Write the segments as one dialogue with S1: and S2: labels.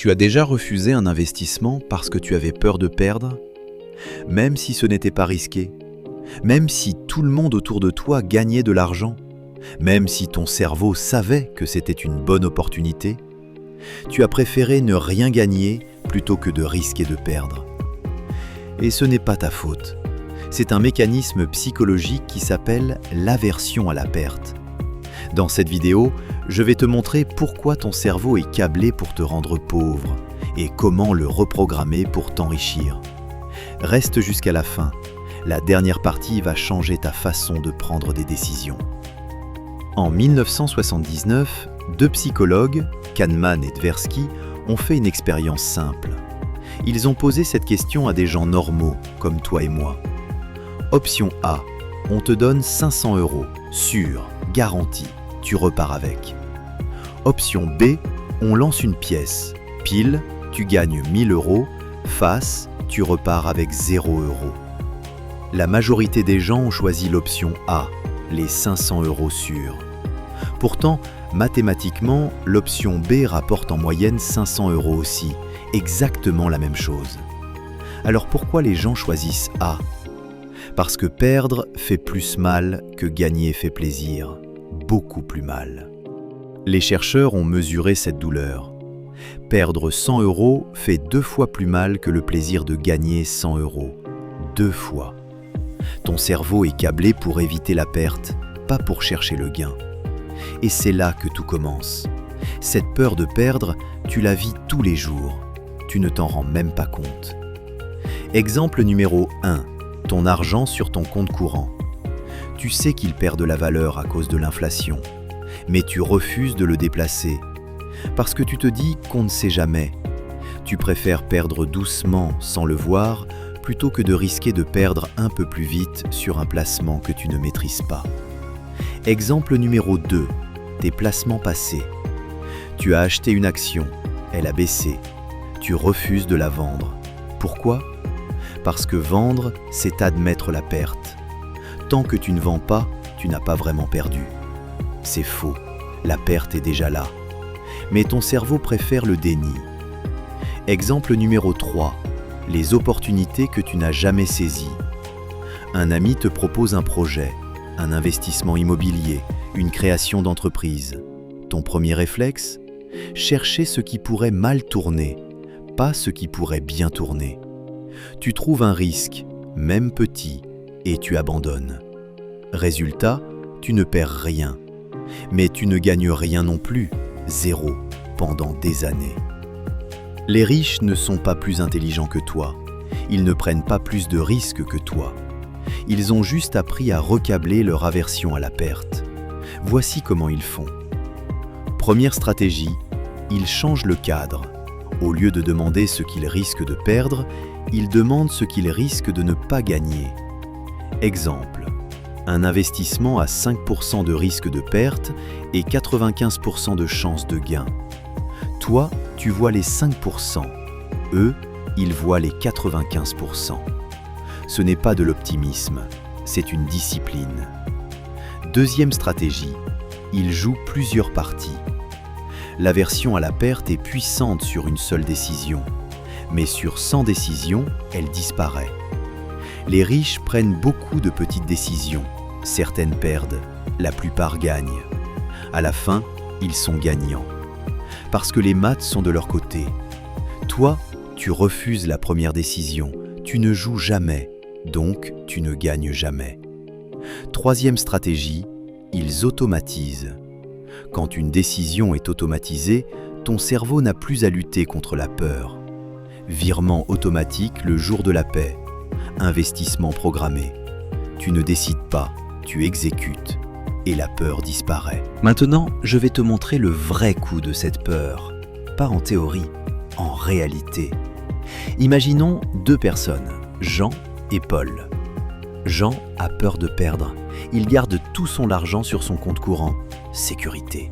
S1: Tu as déjà refusé un investissement parce que tu avais peur de perdre? Même si ce n'était pas risqué, même si tout le monde autour de toi gagnait de l'argent, même si ton cerveau savait que c'était une bonne opportunité, tu as préféré ne rien gagner plutôt que de risquer de perdre. Et ce n'est pas ta faute. C'est un mécanisme psychologique qui s'appelle l'aversion à la perte. Dans cette vidéo, je vais te montrer pourquoi ton cerveau est câblé pour te rendre pauvre et comment le reprogrammer pour t'enrichir. Reste jusqu'à la fin. La dernière partie va changer ta façon de prendre des décisions. En 1979, deux psychologues, Kahneman et Tversky, ont fait une expérience simple. Ils ont posé cette question à des gens normaux, comme toi et moi. Option A, on te donne 500 €, sûr, garanti, tu repars avec. Option B, on lance une pièce, pile, tu gagnes 1000 €, face, tu repars avec 0 €. La majorité des gens ont choisi l'option A, les 500 € sûrs. Pourtant, mathématiquement, l'option B rapporte en moyenne 500 € aussi, exactement la même chose. Alors pourquoi les gens choisissent A? Parce que perdre fait plus mal que gagner fait plaisir, beaucoup plus mal. Les chercheurs ont mesuré cette douleur. Perdre 100 € fait 2 fois plus mal que le plaisir de gagner 100 €. 2 fois. Ton cerveau est câblé pour éviter la perte, pas pour chercher le gain. Et c'est là que tout commence. Cette peur de perdre, tu la vis tous les jours. Tu ne t'en rends même pas compte. Exemple numéro 1. Ton argent sur ton compte courant. Tu sais qu'il perd de la valeur à cause de l'inflation, mais tu refuses de le déplacer. Parce que tu te dis qu'on ne sait jamais. Tu préfères perdre doucement sans le voir, plutôt que de risquer de perdre un peu plus vite sur un placement que tu ne maîtrises pas. Exemple numéro 2. Tes placements passés. Tu as acheté une action, elle a baissé. Tu refuses de la vendre. Pourquoi? Parce que vendre, c'est admettre la perte. Tant que tu ne vends pas, tu n'as pas vraiment perdu. C'est faux, la perte est déjà là. Mais ton cerveau préfère le déni. Exemple numéro 3. Les opportunités que tu n'as jamais saisies. Un ami te propose un projet, un investissement immobilier, une création d'entreprise. Ton premier réflexe? Chercher ce qui pourrait mal tourner, pas ce qui pourrait bien tourner. Tu trouves un risque, même petit, et tu abandonnes. Résultat, tu ne perds rien. Mais tu ne gagnes rien non plus, 0, pendant des années. Les riches ne sont pas plus intelligents que toi. Ils ne prennent pas plus de risques que toi. Ils ont juste appris à recabler leur aversion à la perte. Voici comment ils font. Première stratégie, ils changent le cadre. Au lieu de demander ce qu'ils risquent de perdre, ils demandent ce qu'ils risquent de ne pas gagner. Exemple, un investissement à 5% de risque de perte et 95% de chance de gain. Toi, tu vois les 5%. Eux, ils voient les 95%. Ce n'est pas de l'optimisme, c'est une discipline. Deuxième stratégie, ils jouent plusieurs parties. L'aversion à la perte est puissante sur une seule décision, mais sur 100 décisions, elle disparaît. Les riches prennent beaucoup de petites décisions, certaines perdent, la plupart gagnent. À la fin, ils sont gagnants. Parce que les maths sont de leur côté. Toi, tu refuses la première décision, tu ne joues jamais, donc tu ne gagnes jamais. Troisième stratégie, ils automatisent. Quand une décision est automatisée, ton cerveau n'a plus à lutter contre la peur. Virement automatique le jour de la paie. Investissement programmé. Tu ne décides pas, tu exécutes. Et la peur disparaît. Maintenant, je vais te montrer le vrai coût de cette peur. Pas en théorie, en réalité. Imaginons deux personnes, Jean et Paul. Jean a peur de perdre. Il garde tout son argent sur son compte courant. Sécurité.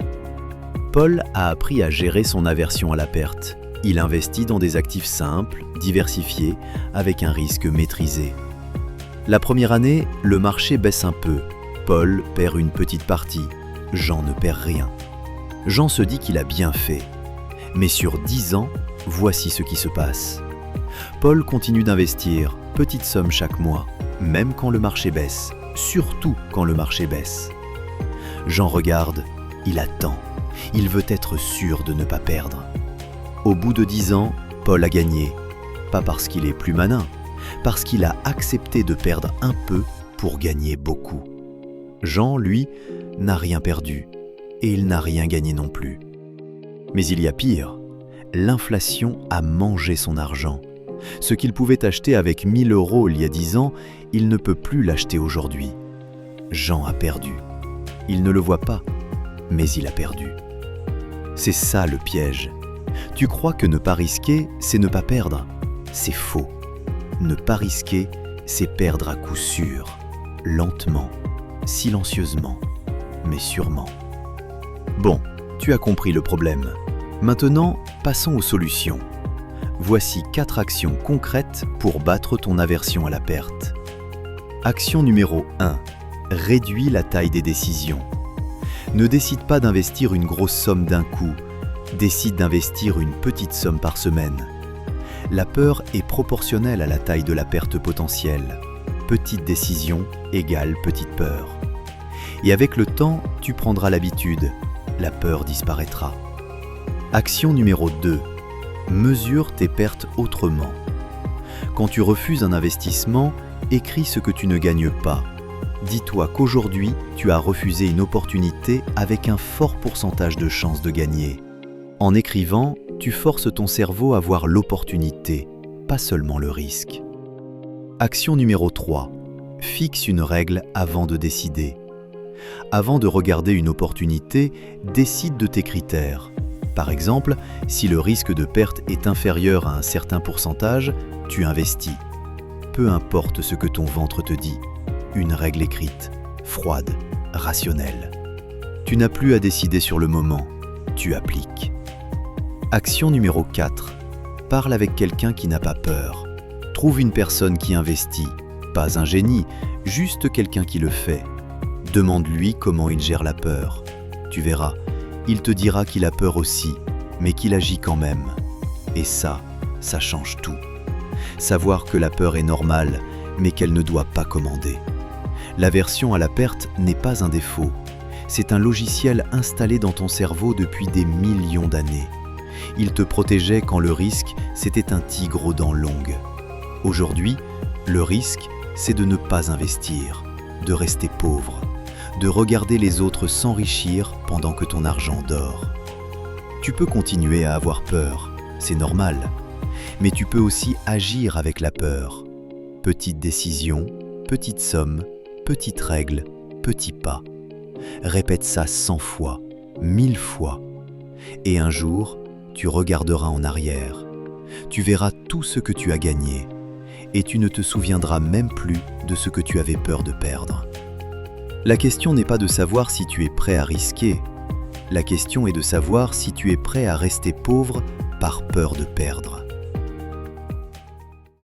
S1: Paul a appris à gérer son aversion à la perte. Il investit dans des actifs simples, diversifiés, avec un risque maîtrisé. La première année, le marché baisse un peu. Paul perd une petite partie. Jean ne perd rien. Jean se dit qu'il a bien fait. Mais sur 10 ans, Voici ce qui se passe. Paul continue d'investir, petite somme chaque mois, même quand le marché baisse, surtout quand le marché baisse. Jean regarde, il attend, il veut être sûr de ne pas perdre. Au bout de 10 ans, Paul a gagné, pas parce qu'il est plus malin, parce qu'il a accepté de perdre un peu pour gagner beaucoup. Jean, lui, n'a rien perdu, et il n'a rien gagné non plus. Mais il y a pire, l'inflation a mangé son argent. Ce qu'il pouvait acheter avec 1 000 € il y a 10 ans, il ne peut plus l'acheter aujourd'hui. Jean a perdu. Il ne le voit pas, mais il a perdu. C'est ça le piège. Tu crois que ne pas risquer, c'est ne pas perdre. C'est faux. Ne pas risquer, c'est perdre à coup sûr, lentement, silencieusement, mais sûrement. Bon, tu as compris le problème. Maintenant, passons aux solutions. Voici 4 actions concrètes pour battre ton aversion à la perte. Action numéro 1. Réduis la taille des décisions. Ne décide pas d'investir une grosse somme d'un coup. Décide d'investir une petite somme par semaine. La peur est proportionnelle à la taille de la perte potentielle. Petite décision égale petite peur. Et avec le temps, tu prendras l'habitude. La peur disparaîtra. Action numéro 2. Mesure tes pertes autrement. Quand tu refuses un investissement, écris ce que tu ne gagnes pas. Dis-toi qu'aujourd'hui, tu as refusé une opportunité avec un fort pourcentage de chances de gagner. En écrivant, tu forces ton cerveau à voir l'opportunité, pas seulement le risque. Action numéro 3. Fixe une règle avant de décider. Avant de regarder une opportunité, décide de tes critères. Par exemple, si le risque de perte est inférieur à un certain pourcentage, tu investis. Peu importe ce que ton ventre te dit. Une règle écrite, froide, rationnelle. Tu n'as plus à décider sur le moment, tu appliques. Action numéro 4. Parle avec quelqu'un qui n'a pas peur. Trouve une personne qui investit, pas un génie, juste quelqu'un qui le fait. Demande-lui comment il gère la peur. Tu verras, il te dira qu'il a peur aussi, mais qu'il agit quand même. Et ça change tout. Savoir que la peur est normale, mais qu'elle ne doit pas commander. L'aversion à la perte n'est pas un défaut. C'est un logiciel installé dans ton cerveau depuis des millions d'années. Il te protégeait quand le risque, c'était un tigre aux dents longues. Aujourd'hui, le risque, c'est de ne pas investir, de rester pauvre, de regarder les autres s'enrichir pendant que ton argent dort. Tu peux continuer à avoir peur, c'est normal, mais tu peux aussi agir avec la peur. Petite décision, petite somme, petite règle, petit pas. Répète ça 100 fois, 1000 fois. Et un jour, tu regarderas en arrière. Tu verras tout ce que tu as gagné. Et tu ne te souviendras même plus de ce que tu avais peur de perdre. La question n'est pas de savoir si tu es prêt à risquer. La question est de savoir si tu es prêt à rester pauvre par peur de perdre.